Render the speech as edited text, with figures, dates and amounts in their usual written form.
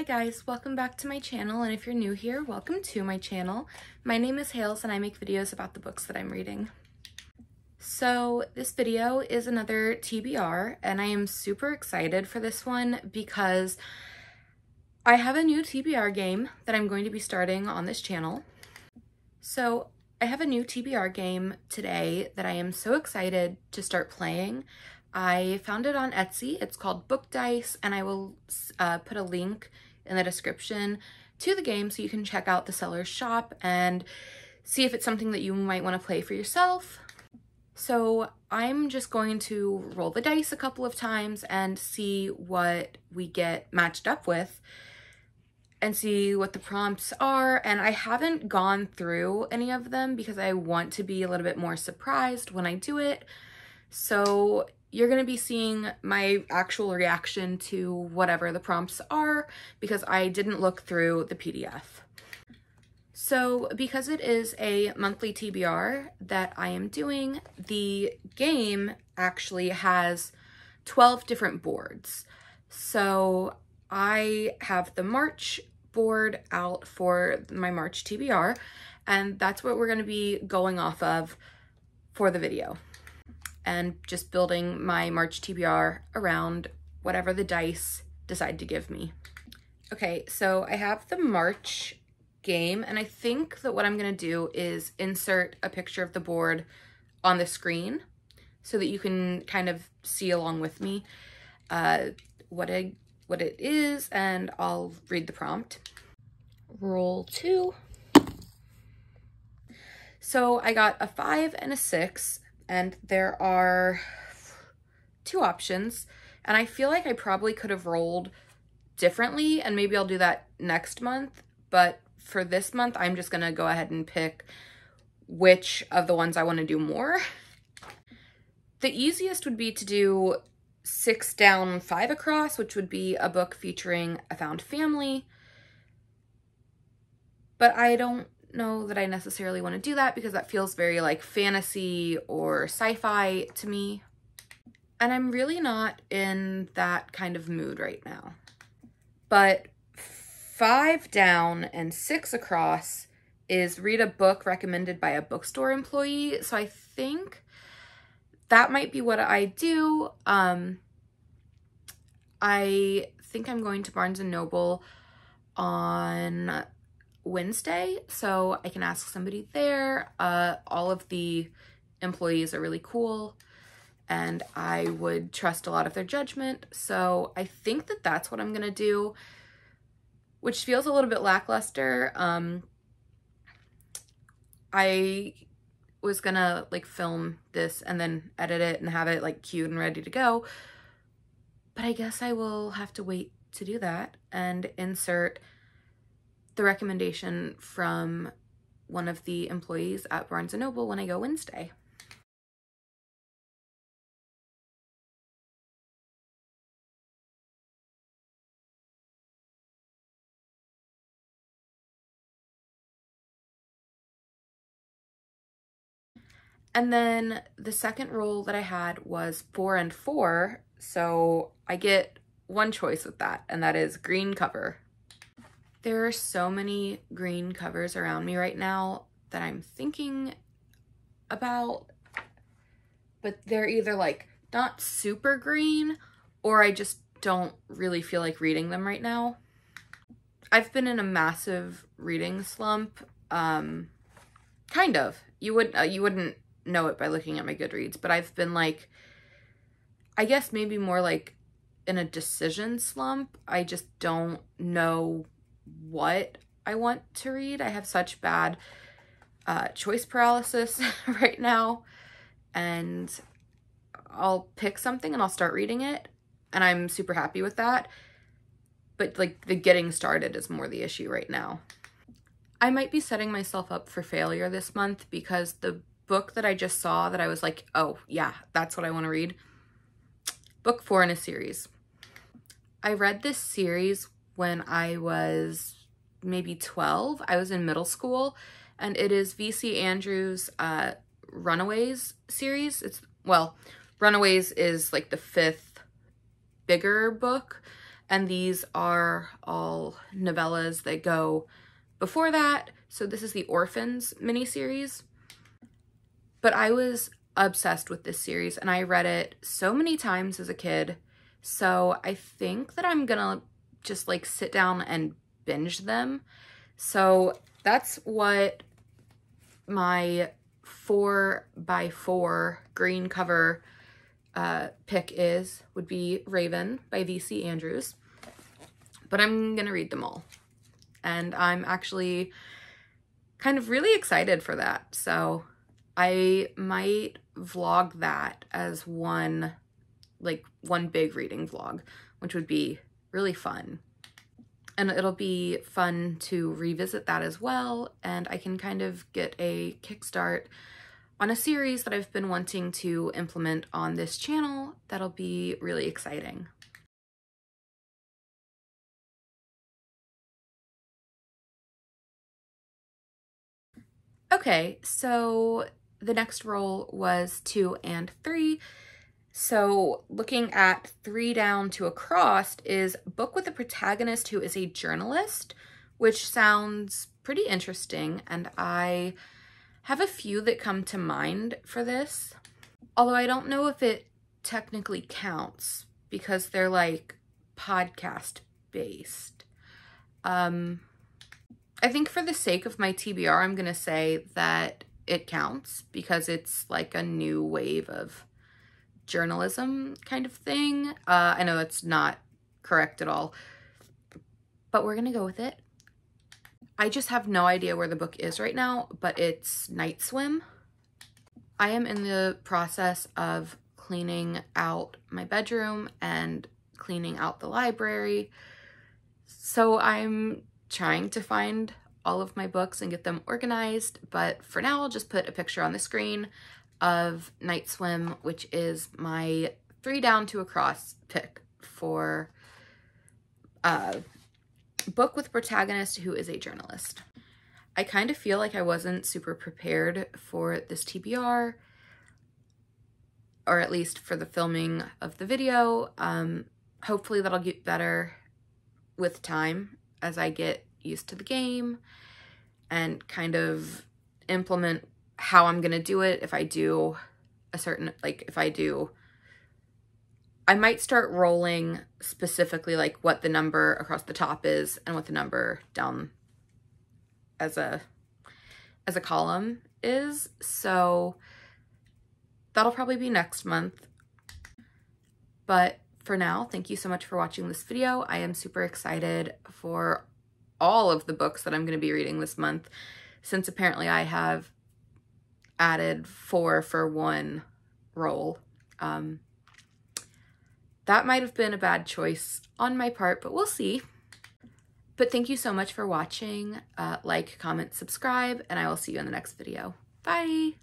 Hi guys, welcome back to my channel, and if you're new here, welcome to my channel. My name is Hales and I make videos about the books that I'm reading. So this video is another TBR and I am super excited for this one because I have a new TBR game that I'm going to be starting on this channel. So I have a new TBR game today that I am so excited to start playing. I found it on Etsy. It's called Book Dice, and I will put a link in the description to the game so you can check out the seller's shop and see if it's something that you might want to play for yourself. So I'm just going to roll the dice a couple of times and see what we get matched up with and see what the prompts are. And I haven't gone through any of them because I want to be a little bit more surprised when I do it. So you're going to be seeing my actual reaction to whatever the prompts are because I didn't look through the PDF. So because it is a monthly TBR that I am doing, the game actually has 12 different boards. So I have the March board out for my March TBR, and that's what we're going to be going off of for the video. And just building my March TBR around whatever the dice decide to give me. Okay, so I have the March game, and I think that what I'm gonna do is insert a picture of the board on the screen so that you can kind of see along with me what it is, and I'll read the prompt. Roll 2. So I got a 5 and a 6. And there are 2 options, and I feel like I probably could have rolled differently, and maybe I'll do that next month, but for this month, I'm just gonna go ahead and pick which of the ones I wanna do more. The easiest would be to do 6 down, 5 across, which would be a book featuring a found family, but I don't know that I necessarily want to do that because that feels very like fantasy or sci-fi to me. And I'm really not in that kind of mood right now. But 5 down and 6 across is read a book recommended by a bookstore employee. So I think that might be what I do. I think I'm going to Barnes & Noble on Wednesday, so I can ask somebody there. All of the employees are really cool and I would trust a lot of their judgment, so I think that that's what I'm gonna do, which feels a little bit lackluster. I was gonna like film this and then edit it and have it like cute and ready to go, but I guess I will have to wait to do that and insert the recommendation from one of the employees at Barnes & Noble when I go Wednesday. And then the second roll that I had was 4 and 4, so I get one choice with that, and that is green cover. There are so many green covers around me right now that I'm thinking about, but they're either like not super green or I just don't really feel like reading them right now. I've been in a massive reading slump, kind of. You wouldn't know it by looking at my Goodreads, but I've been like, I guess maybe more like in a decision slump. I just don't know what I want to read. I have such bad choice paralysis right now, and I'll pick something and I'll start reading it and I'm super happy with that, but like the getting started is more the issue right now. I might be setting myself up for failure this month because the book that I just saw that I was like, oh yeah, that's what I want to read, book 4 in a series. I read this series when I was maybe 12. I was in middle school, and it is V.C. Andrews' Runaways series. Well, Runaways is like the 5th bigger book, and these are all novellas that go before that. So this is the Orphans miniseries. But I was obsessed with this series and I read it so many times as a kid. So I think that I'm gonna just like sit down and binge them. So that's what my 4x4 green cover pick would be Raven by V.C. Andrews. But I'm gonna read them all. And I'm actually kind of really excited for that. So I might vlog that as one big reading vlog, which would be really fun. And it'll be fun to revisit that as well, and I can kind of get a kickstart on a series that I've been wanting to implement on this channel. That'll be really exciting. Okay, so the next roll was 2 and 3. So looking at 3 down to across is book with a protagonist who is a journalist, which sounds pretty interesting. And I have a few that come to mind for this, although I don't know if it technically counts because they're like podcast based. I think for the sake of my TBR, I'm going to say that it counts because it's like a new wave of journalism kind of thing. I know that's not correct at all, but we're going to go with it. I just have no idea where the book is right now, but it's Night Swim. I am in the process of cleaning out my bedroom and cleaning out the library. So I'm trying to find all of my books and get them organized, but for now I'll just put a picture on the screen of Night Swim, which is my 3 down to across pick for book with protagonist who is a journalist. I kind of feel like I wasn't super prepared for this TBR, or at least for the filming of the video. Hopefully that'll get better with time as I get used to the game and kind of implement how I'm gonna do it. If I do a certain, I might start rolling specifically like what the number across the top is and what the number down as a column is. So that'll probably be next month. But for now, thank you so much for watching this video. I am super excited for all of the books that I'm going to be reading this month, since apparently I have added 4 for 1 roll. That might have been a bad choice on my part, but we'll see. But thank you so much for watching. Like, comment, subscribe, and I will see you in the next video. Bye!